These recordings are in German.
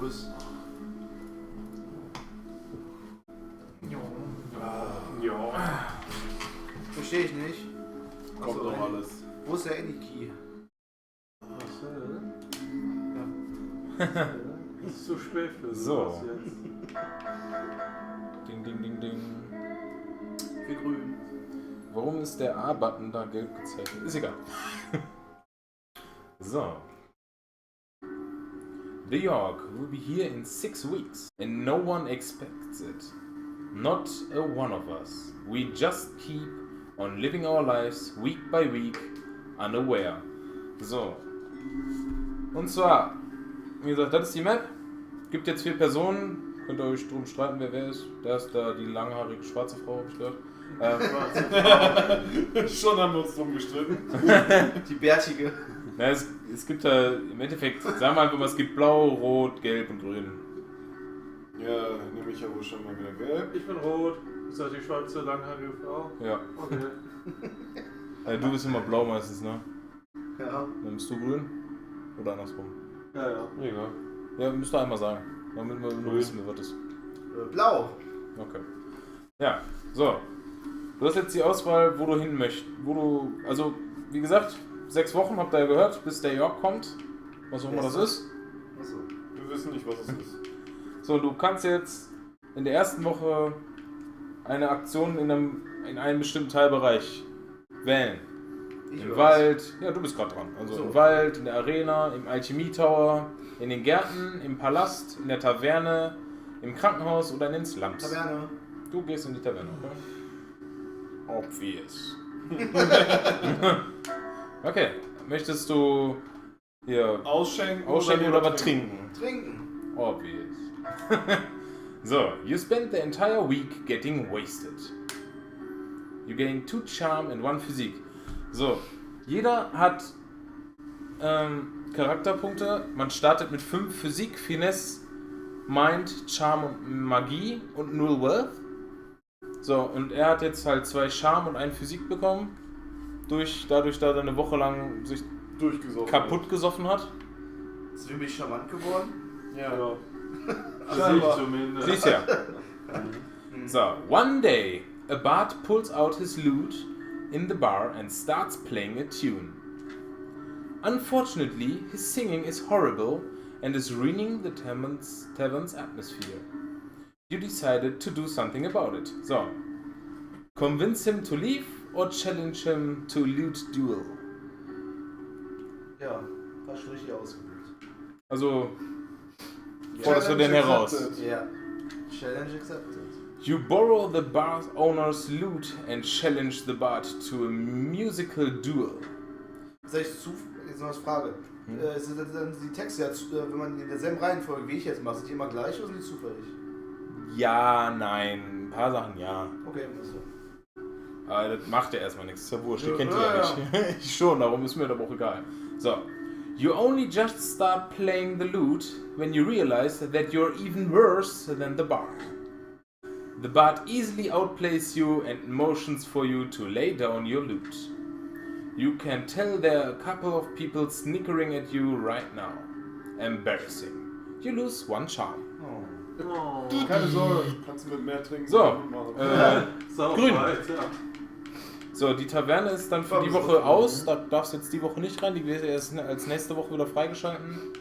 bist. Ja. Verstehe ich nicht. Kommt doch alles. Wo ist der Any-Key? Das ist zu spät für So. sowas jetzt. Ding, ding, ding, ding. Für grün. Warum ist der A-Button da gelb gezeichnet? Ist egal. So. The Yawhg will be here in 6 weeks, and no one expects it. Not a one of us. We just keep on living our lives week by week, unaware. So. Und zwar, wie gesagt, das ist die Map. Gibt jetzt 4 Personen. Könnt ihr euch drum streiten, wer ist. Da ist da die langhaarige schwarze Frau, hab ich gehört. Schon haben wir uns drum gestritten. Die bärtige. Na, es gibt da im Endeffekt, sagen wir einfach mal, es gibt blau, rot, gelb und grün. Ja, nehme ich ja wohl schon mal wieder gelb. Ich bin rot. Ist das die schwarze, langhaarige Frau? Ja. Okay. Du bist immer blau meistens, ne? Ja. Dann bist du grün? Oder andersrum? Ja, ja. Egal. Ja, müsst ihr einmal sagen. Damit wir nur wissen, wie wird es. Blau. Okay. Ja, so. Du hast jetzt die Auswahl, wo du hin möchtest. Also, wie gesagt, 6 Wochen habt ihr ja gehört, bis der Yawhg kommt. Was auch immer das ist. Achso. Wir wissen nicht, was es ist. So, du kannst jetzt in der ersten Woche eine Aktion in einem bestimmten Teilbereich wählen. Im Wald, ja, du bist gerade dran. Also so. Im Wald, in der Arena, im Alchemie Tower, in den Gärten, im Palast, in der Taverne, im Krankenhaus oder in den Slums. Taverne. Du gehst in die Taverne, okay? Obvious. Okay, möchtest du hier Ausschenken oder was trinken? Trinken. Obvious. So, you spend the entire week getting wasted. You gain 2 Charm and 1 Physik. So, jeder hat Charakterpunkte. Man startet mit 5 Physik, Finesse, Mind, Charm und Magie und 0 Wealth. So, und er hat jetzt halt 2 Charm und 1 Physik bekommen. Dadurch, da er eine Woche lang sich kaputt gesoffen hat. Ist für mich charmant geworden. Ja. Also ich zumindest. Siehst ja. So, one day, a bard pulls out his lute in the bar and starts playing a tune. Unfortunately, his singing is horrible and is ruining the tavern's atmosphere. You decided to do something about it. So, convince him to leave or challenge him to a lute duel. Ja, hast du richtig ausgewählt. Also, forderst du den heraus? Ja. Challenge accepted. You borrow the bar owner's lute and challenge the bard to a musical duel. Jetzt noch eine Frage. Sind dann die Texte, wenn man in derselben Reihenfolge wie ich jetzt mache, sind die immer gleich oder sind die zufällig? Ja, nein. Ein paar Sachen ja. Okay, also. Aber das macht ja erstmal nichts. Ist ja wurscht. Ihr kennt die ja nicht. Ich schon, darum ist mir das auch egal. So. You only just start playing the lute when you realize that you're even worse than the bard. The bard easily outplays you and motions for you to lay down your lute. You can tell there are a couple of people snickering at you right now. Embarrassing. You lose 1 charm. Oh. Keine Sorge, kannst du mit mehr trinken. So, grün. Alter. So, die Taverne ist dann für die Woche aus. Da darfst du jetzt die Woche nicht rein. Die wird erst als nächste Woche wieder freigeschalten.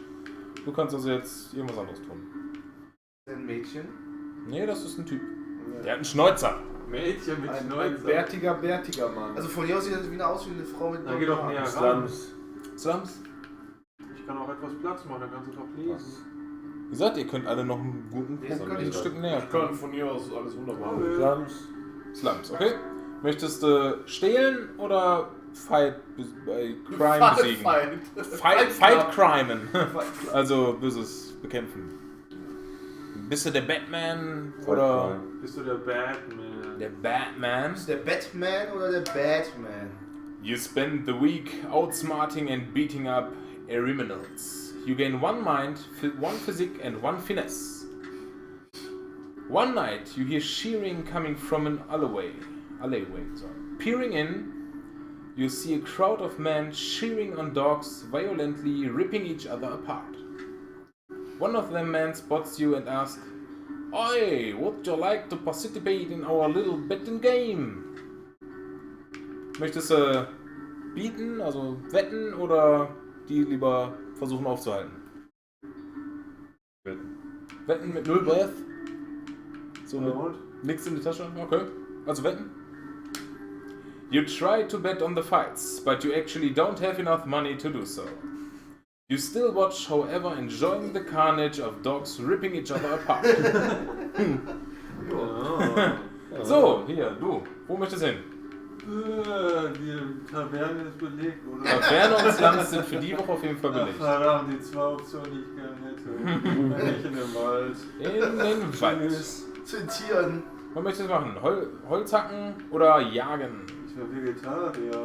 Du kannst also jetzt irgendwas anderes tun. Ein Mädchen? Nee, das ist ein Typ. Der hat einen Schnäuzer. Mädchen mit Ein Schnäuzer. bärtiger Mann. Also von hier aus sieht das wieder aus wie eine Frau mit Dann geh doch näher ran. Slums. Ich kann auch etwas Platz machen, dann kannst du doch lesen. Wie gesagt, ihr könnt alle noch einen guten Lesen kann ein ich Stück doch. näher Ich kann von hier aus alles wunderbar machen. Slums. Slums, okay? Möchtest du stehlen oder Crime besiegen? Fight Crimen. Also böses bekämpfen. Bist du der Batman oder Bist du der Batman? der Batman? Ist der Batman oder der Batman? You spend the week outsmarting and beating up criminals. You gain 1 mind, 1 physique and 1 finesse. One night you hear cheering coming from an alleyway. Peering in, you see a crowd of men cheering on dogs, violently ripping each other apart. One of them men spots you and asks, "Oi, would you like to participate in our little betting game?" Möchtest du bieten, also wetten, oder die lieber versuchen aufzuhalten? Wetten. Wetten mit 0 Breath? So mit Und? nix in die Tasche? Okay. Also wetten? You try to bet on the fights, but you actually don't have enough money to do so. You still watch, however, enjoying the carnage of dogs ripping each other apart. Ja. So, hier, du. Wo möchtest du hin? Die Taverne ist belegt, oder? Taverne und Slums sind für die Woche auf jeden Fall Ach, belegt. verdammt, die 2 Optionen, die ich gerne hätte. Nicht in den Wald. In den Wald. Zu den Tieren. Was möchtest du machen? Holz hacken oder jagen? Ich wäre Vegetarier.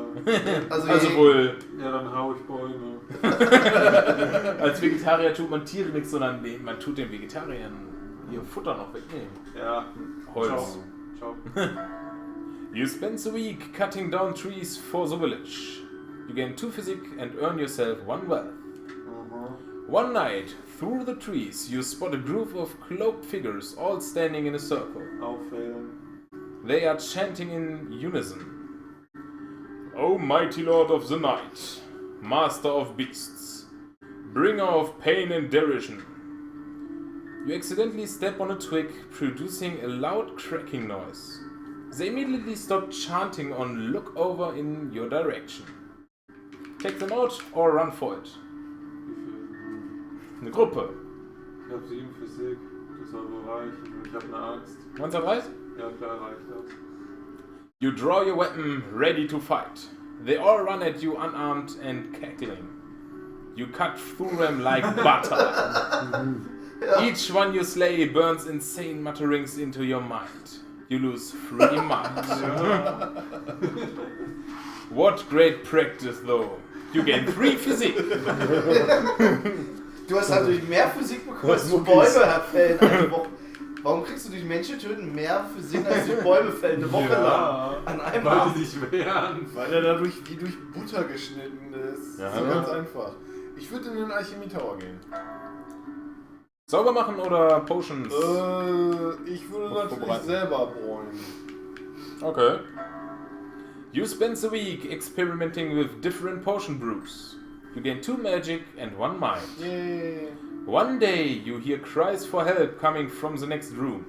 Also wohl, Ja, dann hau ich Bäume. als Vegetarier tut man Tiere nichts, sondern man tut den Vegetariern ihr Futter noch wegnehmen. Ja. Holz. Ciao. You spend a week cutting down trees for the village. You gain 2 physique and earn yourself 1 wealth. One night, through the trees, you spot a group of cloaked figures all standing in a circle. Auffällen. They are chanting in unison. O mighty lord of the night, master of beasts, bringer of pain and derision. You accidentally step on a twig, producing a loud cracking noise. They immediately stop chanting and look over in your direction. Take them out or run for it. Wie viel? Eine Gruppe. Ich hab 7 Physik. Das soll wohl reichen. Ich hab eine Angst. Meinst du, das reicht? Ja, klar reicht das. You draw your weapon, ready to fight. They all run at you unarmed and cackling. You cut through them like butter. Each one you slay burns insane mutterings into your mind. You lose 3 mind. What great practice though. You gain 3 physique. Du hast halt durch mehr Physik bekommen als durch Bäume fällen eine Woche. Warum kriegst du durch Menschen töten mehr Physik als durch Bäume fällen eine Woche lang? An einem weil Abend. die sich wehren. Weil er dadurch wie durch Butter geschnitten ist. Ja. So ganz einfach. Ich würde in den Alchemie Tower gehen. Sauber machen oder Potions? Ich würde natürlich selber bräunen. Okay. You spend the week experimenting with different potion brews. You gain 2 magic and 1 mind. Yay. One day you hear cries for help coming from the next room.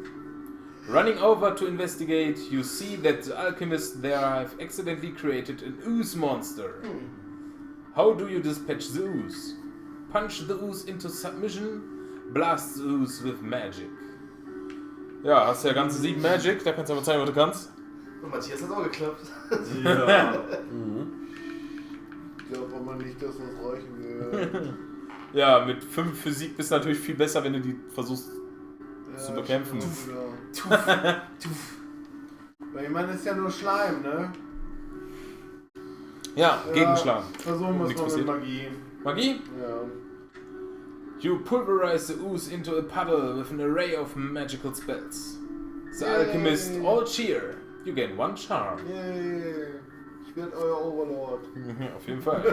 Running over to investigate, you see that the alchemists there have accidentally created an ooze monster. How do you dispatch the ooze? Punch the ooze into submission, blast the ooze with magic. Ja, hast ja ganze 7 Magic, da kannst du aber zeigen, was du kannst. Und Matthias hat auch geklappt. Ja. Ich glaube aber nicht, dass das reichen wird. Ja, mit 5 Physik bist du natürlich viel besser, wenn du die versuchst zu bekämpfen. Ja. Weil ich meine, das ist ja nur Schleim, ne? Ja, Gegenschlag. Versuchen wir es Nichts mal mit passiert. Magie. Magie? Ja. You pulverize the ooze into a puddle with an array of magical spells. The Yay. alchemists all cheer. You gain 1 charm. Yay. Ich werde euer Overlord. Auf jeden Fall.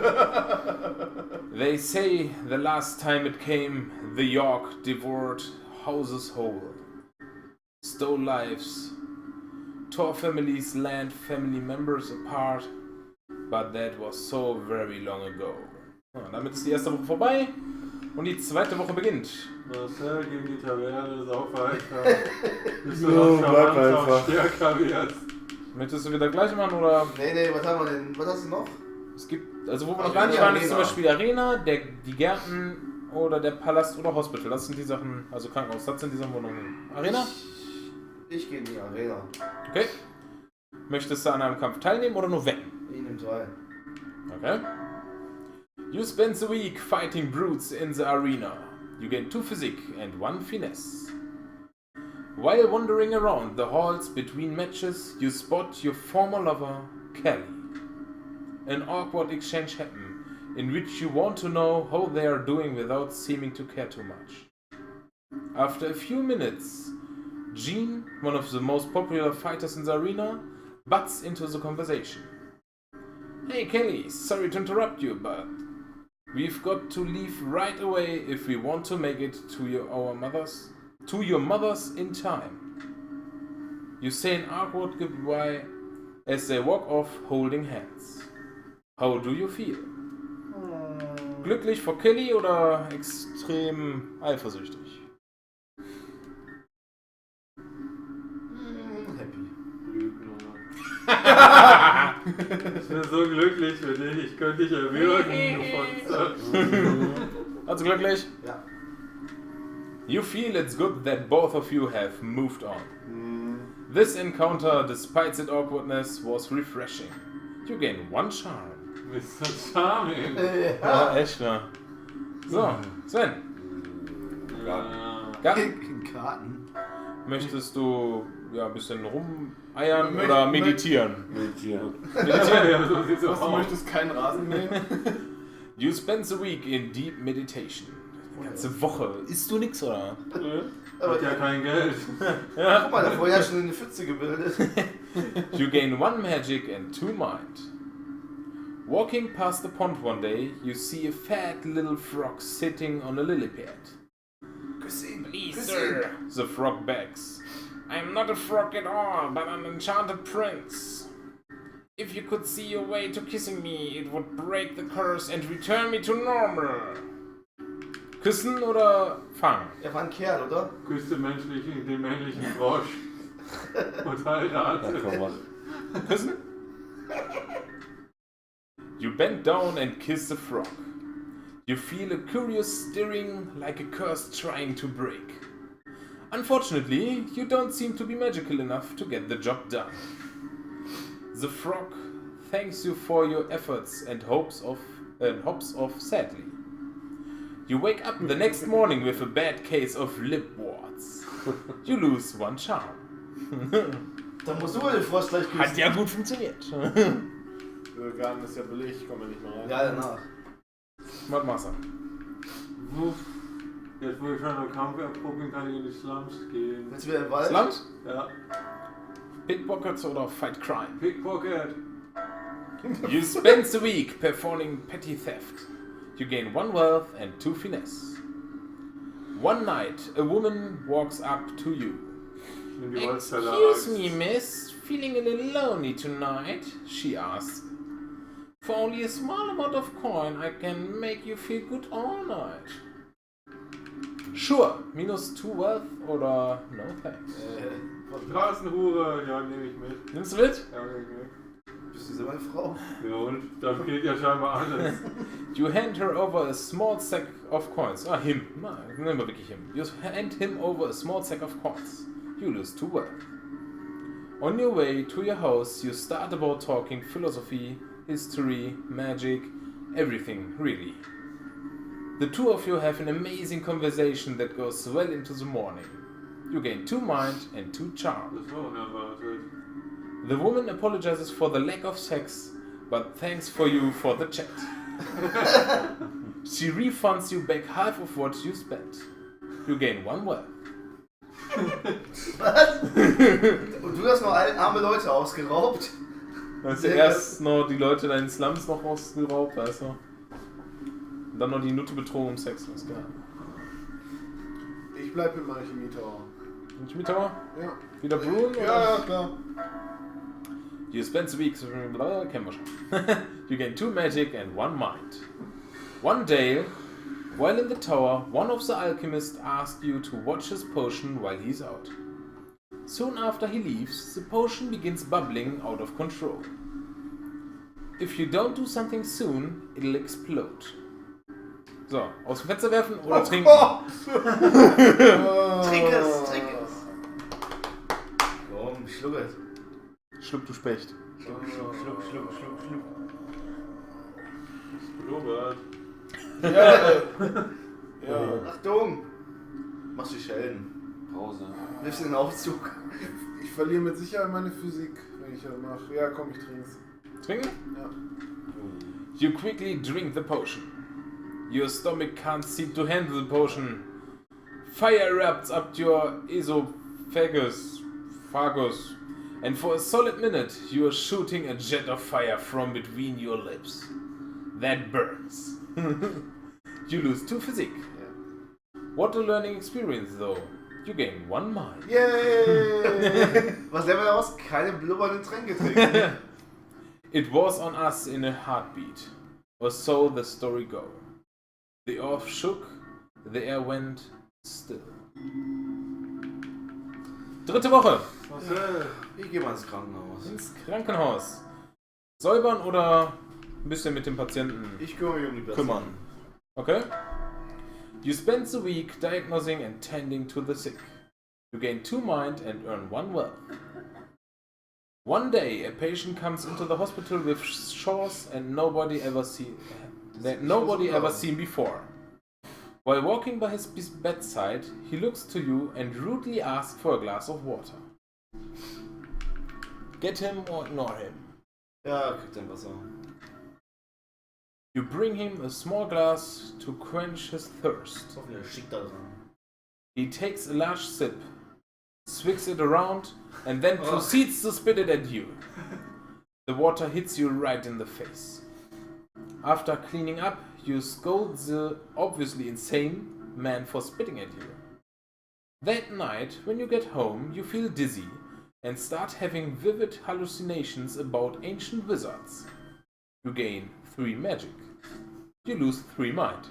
They say the last time it came, the Yawhg devoured houses whole, stole lives, tore families, land family members apart, but that was so very long ago. Ja, damit ist die erste Woche vorbei und die zweite Woche beginnt. Marcel gegen die Taverne, sauf weiter. Bis du Jo, noch bleib charmanter und einfach. stärker wirst. Möchtest du wieder gleich machen oder? Nee, was haben wir denn? Was hast du noch? Es gibt, also wo wir noch Arena, gar nicht waren, ist zum Arena. Beispiel Arena, die Gärten oder der Palast oder Hospital. Das sind die Sachen, also Krankenhaus, das sind die Sachen, wo noch Arena? Ich gehe in die Arena. Okay. Möchtest du an einem Kampf teilnehmen oder nur wetten? Ich nehme 2. Okay. You spend the week fighting brutes in the arena. You gain 2 physique and 1 finesse. While wandering around the halls between matches, you spot your former lover, Kelly. An awkward exchange happens, in which you want to know how they are doing without seeming to care too much. After a few minutes, Jean, one of the most popular fighters in the arena, butts into the conversation. Hey Kelly, sorry to interrupt you, but We've got to leave right away if we want to make it to your mothers in time. You say an awkward goodbye as they walk off holding hands. How do you feel? Glücklich vor Kelly oder extrem eifersüchtig? Happy. Lügner. Ich bin so glücklich für dich, ich könnte dich erwürgen, du Fotze. Also glücklich? Ja. You feel it's good that both of you have moved on. This encounter, despite its awkwardness, was refreshing. You gain 1 charm. Mr. Charming. Ja, echt, ne? So, Sven. Karten. Möchtest du ein bisschen rumeiern oder meditieren? Meditieren. Ja, so sieht's Was, du aus. möchtest keinen Rasen mähen? You spend the week in deep meditation. Die ganze Woche. Isst du nix, oder? Hat ja kein Geld. Guck mal, da vorher schon eine Pfütze gebildet. You gain 1 magic and 2 mind. Walking past the pond one day, you see a fat little frog sitting on a lily pad. Please, sir, the frog begs. I'm not a frog at all, but an enchanted prince. If you could see your way to kissing me, it would break the curse and return me to normal. Küssen oder fangen? Er war ein Kerl, oder? Küsste den männlichen Frosch. Und heiratet. Küssen? You bend down and kiss the frog. You feel a curious stirring like a curse trying to break. Unfortunately, you don't seem to be magical enough to get the job done. The frog thanks you for your efforts and hops off sadly. You wake up the next morning with a bad case of lip warts. You lose 1 charm. Dann musst du wohl den Frosch gleich küssen. Hat ja gut funktioniert. Garten ist ja belegt, ich komme ja nicht mehr rein. Ja, danach. Was machst du? Jetzt wo ich schon am Kampf abgucken kann, ich in die Slums gehen. Willst du wieder im Wald? Slums? Ja. Pickpockets oder Fight Crime? Pickpocket. You spend the week performing petty theft. You gain 1 wealth and 2 finesse. One night, a woman walks up to you. In die Holzfäller Excuse me, miss. Feeling a little lonely tonight? She asks. For only a small amount of coin, I can make you feel good all night. Sure. Minus 2 wealth oder no thanks? Straßenhure, ja, nehme ich mit. Nimmst du mit? Ja, nehme ich mit. Bist du selber eine Frau? Ja, und da geht ja scheinbar alles. You hand her over a small sack of coins. Ah, him. Nehmen wir wirklich him. You hand him over a small sack of coins. You lose 2 wealth. On your way to your house, you start about talking philosophy, history, magic, everything, really. The two of you have an amazing conversation that goes well into the morning. You gain 2 mind and 2 charm. Das war unerwartet. The woman apologizes for the lack of sex, but thanks for you for the chat. She refunds you back half of what you spent. You gain 1 wealth. Was? Und du hast noch arme Leute ausgeraubt? Du hast ja erst noch die Leute in deinen Slums noch ausgeraubt, weißt du? Und dann noch die Nutte betrogen um Sex, was geil. Ich bleib in meiner Chemie-Tower. Und Schmiedauer? Ja. Wieder Brunnen? Ja, klar. You spend the week, blah, kennen wir schon. You gain 2 magic and 1 mind. One day, while in the tower, one of the alchemists asked you to watch his potion while he's out. Soon after he leaves, the potion begins bubbling out of control. If you don't do something soon, it'll explode. So, aus dem Fenster werfen oder trinken? Trink es, trink es. Komm, schluck es. Schluck, du Specht. Schluck. Robert. Ja. Achtung! Mach dich Schellen. Pause. Nimmst den Aufzug. Ich verliere mit Sicherheit meine Physik, wenn ich das mache. Ja, komm, ich trink's. Trinken? Ja. You quickly drink the potion. Your stomach can't seem to handle the potion. Fire erupts up your esophagus, and for a solid minute you are shooting a jet of fire from between your lips. That burns. You lose 2 Physik. What a learning experience though. You gain 1 Mind. Yay! Was lernen wir daraus? Keine blubbernden Tränke trinken. It was on us in a heartbeat, or so the story go. The earth shook, the air went still. 3. Woche. Ich gehe mal ins Krankenhaus. Ins Krankenhaus. Säubern oder ein bisschen mit dem Patienten Ich kümmere mich um die Person. kümmern? Okay? You spend the week diagnosing and tending to the sick. You gain 2 mind and earn 1 wealth. One day, a patient comes into the hospital with sores and nobody ever seen before. While walking by his bedside, he looks to you and rudely asks for a glass of water. Get him or ignore him. Ja, kriegt ein Wasser. You bring him a small glass to quench his thirst. Hoffentlich schickt er dran. He takes a large sip, swigs it around, and then proceeds to spit it at you. The water hits you right in the face. After cleaning up, you scold the obviously insane man for spitting at you. That night, when you get home, you feel dizzy and start having vivid hallucinations about ancient wizards. You gain 3 magic. You lose 3 mind.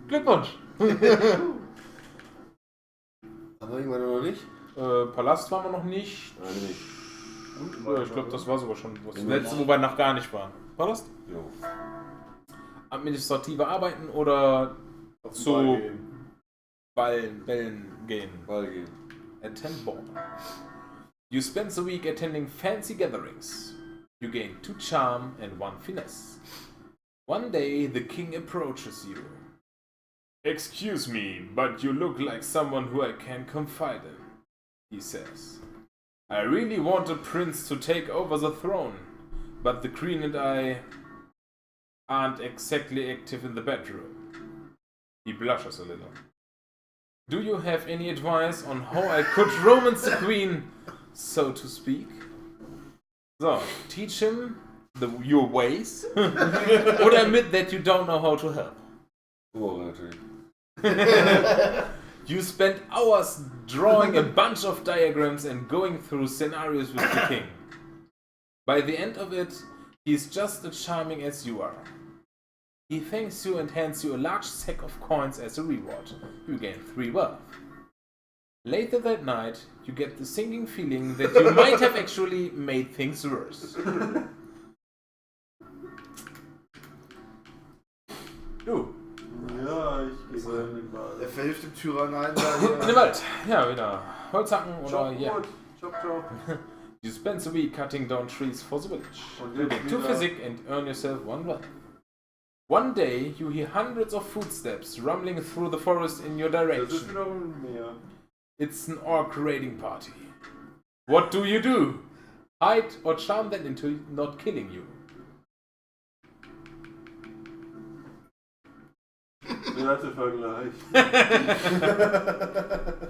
Glückwunsch! Aber irgendwann noch nicht? Palast waren wir noch nicht. Nein, nicht. Ich glaube, das war sogar schon das letzte, wo wir noch gar nicht waren. Palast? Jo. Administrative Arbeiten oder zu Bällen gehen? Ball gehen. Attend ball. You spend the week attending fancy gatherings. You gain 2 charm and 1 finesse. One day the king approaches you. Excuse me, but you look like someone who I can confide in, he says. I really want a prince to take over the throne, but the queen and I aren't exactly active in the bedroom. He blushes a little. Do you have any advice on how I could romance the queen, so to speak? So, teach him your ways, or admit that you don't know how to help. Oh, natürlich. You spend hours drawing a bunch of diagrams and going through scenarios with the king. By the end of it, he's just as charming as you are. He thanks you and hands you a large sack of coins as a reward. You gain 3 wealth. Later that night, you get the sinking feeling that you might have actually made things worse. Du. Ja, ich gehe mal in den Wald. Der verhilft dem Tyranneien da hier. In den Wald. Ja, wieder Holzhacken oder ja. Chop. You spend the week cutting down trees for the village. You get 2 physic and earn yourself 1 wealth. One day, you hear hundreds of footsteps rumbling through the forest in your Das ist direction. wiederum mehr. It's an orc raiding party. What do? Hide or charm them into not killing you. Wertevergleich. Ich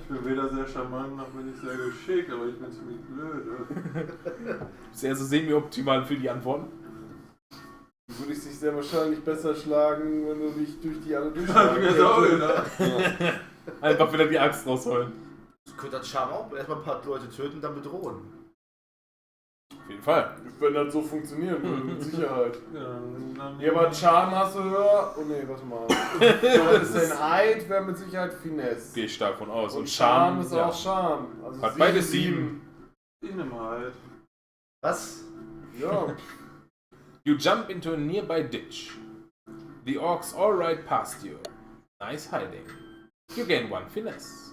bin weder sehr charmant noch bin ich sehr geschickt, aber ich bin ziemlich blöd. Sehr so semi-optimal für die Antworten. Du würdest dich sehr wahrscheinlich besser schlagen, wenn du dich durch die alle Hab ich durchschlagen mir jetzt auch könntest. gedacht. Einfach wieder die Axt rausholen. Ich könnte das Charme auch erstmal ein paar Leute töten, dann bedrohen. Auf jeden Fall. Wenn das so funktionieren würde, mit Sicherheit. Ja, Ja, aber Charme hast du höher. Oh ne, warte mal. Das ist ein Eid, wäre mit Sicherheit Finesse. Gehe ich stark von aus. Und Charme ist ja. auch Charme. Also Hat beides 7. Ich nehme halt. Was? Ja. You jump into a nearby ditch. The orcs all ride past you. Nice hiding. You gain 1 finesse.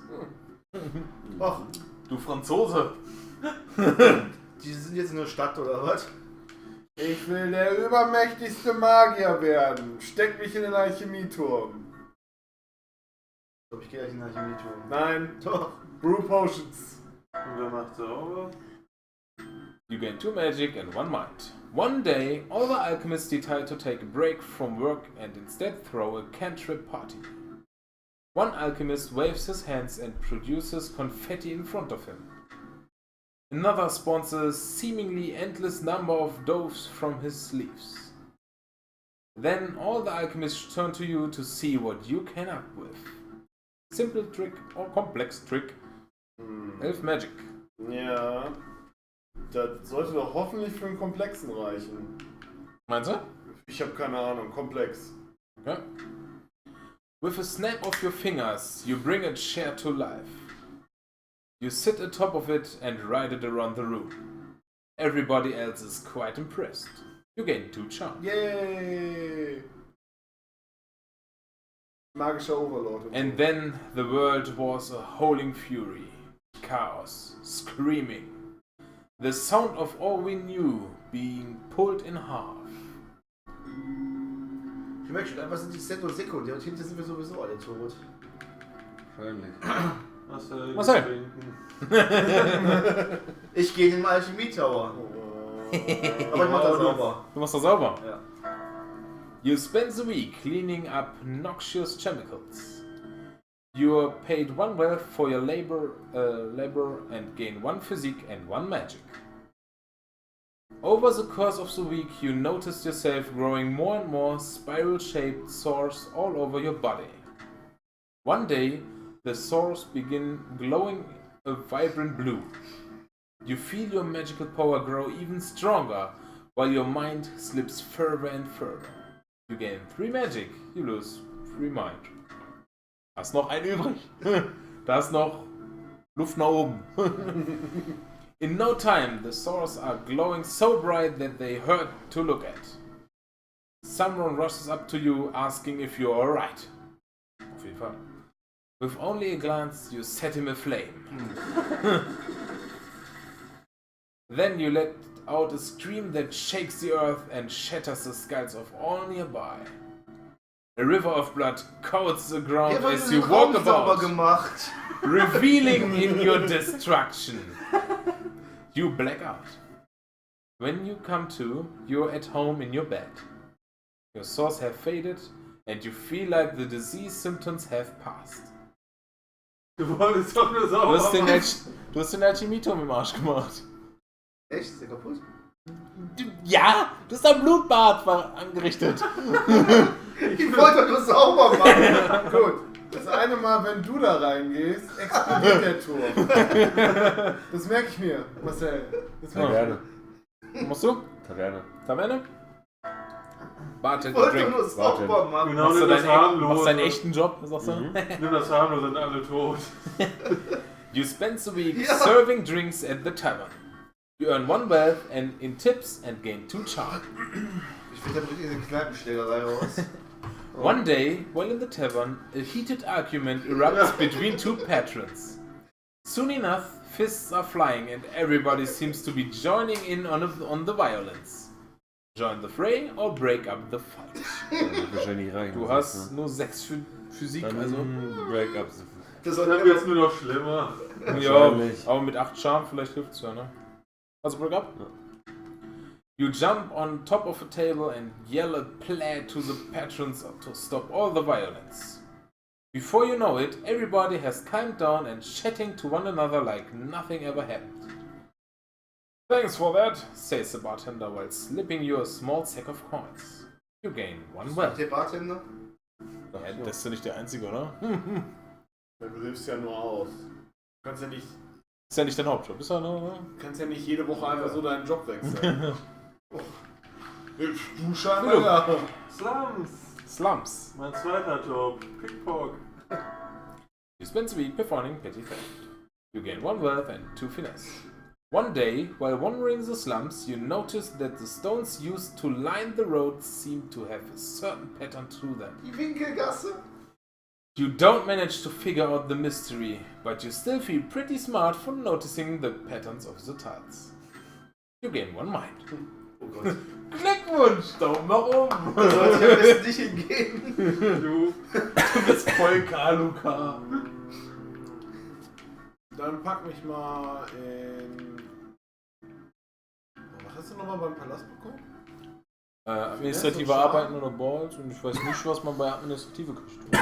Ach, Du Franzose. die sind jetzt in der Stadt oder was? Ich will der übermächtigste Magier werden. Steck mich in den Alchemieturm. Ich glaube, ich gehe gleich in den Alchemieturm. Nein. Doch. Brew Potions. Und wer macht sauber? You gain 2 magic and 1 mind. One day, all the alchemists decide to take a break from work and instead throw a cantrip party. One alchemist waves his hands and produces confetti in front of him. Another spawns a seemingly endless number of doves from his sleeves. Then all the alchemists turn to you to see what you came up with. Simple trick or complex trick. Elf Magic. Ja. Das sollte doch hoffentlich für einen Komplexen reichen. Meinst du? Ich habe keine Ahnung. Komplex. Okay. With a snap of your fingers, you bring a chair to life. You sit atop of it and ride it around the room. Everybody else is quite impressed. You gain 2 charm. Yay! Magischer Overlord. And then the world was a howling fury. Chaos. Screaming. The sound of all we knew being pulled in half. Ich merke schon, einfach sind die Set und Sekundär und hinter sind wir sowieso alle tot. Wahrscheinlich. Marcel. Ich gehe in den Alchemie-Tower. Aber ich mach das sauber. Du machst das sauber? Ja. You spend the week cleaning up noxious chemicals. You are paid 1 wealth for your labor and gain 1 physique and 1 magic. Over the course of the week, you notice yourself growing more and more spiral-shaped sores all over your body. One day, the sores begin glowing a vibrant blue. You feel your magical power grow even stronger, while your mind slips further and further. You gain 3 magic, you lose 3 mind. Hast noch einen übrig. Da ist noch Luft nach oben. In no time, the sores are glowing so bright that they hurt to look at. Someone rushes up to you asking if you're alright. Auf jeden Fall. With only a glance, you set him aflame. Then you let out a scream that shakes the earth and shatters the skulls of all nearby. A river of blood coats the ground as you walk about, revealing in your destruction. You black out. When you come to, you're at home in your bed. Your sores have faded and you feel like the disease symptoms have passed. Du wolltest doch nur sauber machen. Du hast den Alchemieturm im Arsch gemacht. Echt? Ist der kaputt? Ja, du hast ein Blutbad angerichtet. Ich wollte nur sauber machen. Gut. Das eine Mal, wenn du da reingehst, explodiert der Turm. Das merke ich mir, Marcel. Das merke Taverne. Was machst du? Taverne. Taverne? Ich Bartender wollte Drink. nur sauber machen. Genau, Machst du nimm das harmlos. deinen echten Job, sagst du? Nimm das harmlos, sind alle tot. You spend the week Ja. serving drinks at the tavern. You earn 1 wealth and in tips and gain 2 charm. Ich finde, da bringt diese Kneipenschlägerei raus. One day, while in the tavern, a heated argument erupts between 2 patrons. Soon enough, fists are flying and everybody seems to be joining in on the violence. Join the fray or break up the fight. Wahrscheinlich rein. Du hast nur 6 für Physik, also. Breakups. Das Dann wird es nur noch schlimmer. Ja, Wahrscheinlich. aber mit 8 Charme vielleicht hilft's ja, ne? Also break up? Ja. You jump on top of a table and yell a plea to the patrons to stop all the violence. Before you know it, everybody has calmed down and chatting to one another like nothing ever happened. Thanks for that, says the bartender while slipping you a small sack of coins. You gain 1 wealth. Der Bartender? Ja, das ist ja nicht der einzige, oder? Du hilfst ja nur aus. Du kannst ja nicht, Ist ja nicht dein Hauptjob, ist ja, ne? kannst ja nicht jede Woche einfach so deinen Job wechseln. Du Hallo. scheinbar. Slums. Mein zweiter Job. Pickpock. You spend the week performing petty theft. You gain 1 wealth and 2 finesse. One day, while wandering the slums, you notice that the stones used to line the road seem to have a certain pattern to them. Die Winkelgasse? You don't manage to figure out the mystery, but you still feel pretty smart for noticing the patterns of the tiles. You gain 1 mind. Oh Gott. Glückwunsch! Daumen nach oben! Da sollte ich am besten nicht hingehen. Du. Du bist voll KLUK. Dann pack mich mal in... Was hast du nochmal beim Palast bekommen? Administrative Arbeiten oder Balls und ich weiß nicht, was man bei Administrative kriegt.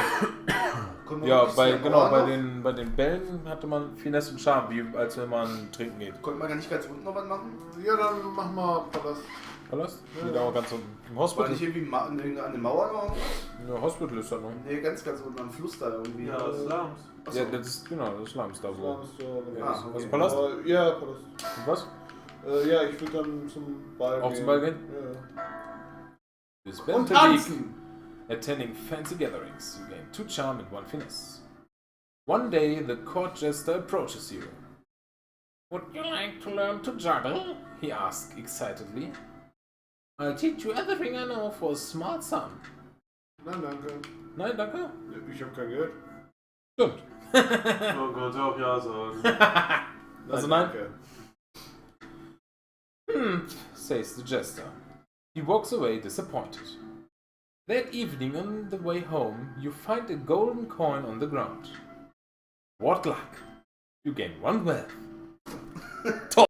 Kommt noch Ja, ein bisschen genau, Mauer noch? bei den Bällen hatte man Finesse und Charme, wie als wenn man trinken geht. Konnte man gar nicht ganz unten noch was machen? Ja, dann mach mal Palast. Palast? Die da auch ganz unten. Im War Hospital. nicht irgendwie an den Mauern noch? Ja, Hospital ist da noch. Nee, ganz unten am Fluss da irgendwie. Ja, Slums. Achso. Ja, das ist genau, das ist Slums da wo. Ja, Ah, das- okay. Was, Palast? Ja, Palast. Und was? Ja, ich würde dann zum Ball Auch gehen. zum Ball gehen? Ja. You Und spend the week tanzen! attending fancy gatherings. You gain 2 charm and 1 finesse. One day, the court jester approaches you. Would you like to learn to juggle? He asked excitedly. I'll teach you everything I know for a small sum. Nein, danke. Nein, danke. Ich habe kein Geld. Stimmt. Oh Gott, auch ja sagen. Also nein. Danke. Says the jester. He walks away disappointed. That evening on the way home, you find a golden coin on the ground. What luck! You gain 1 wealth.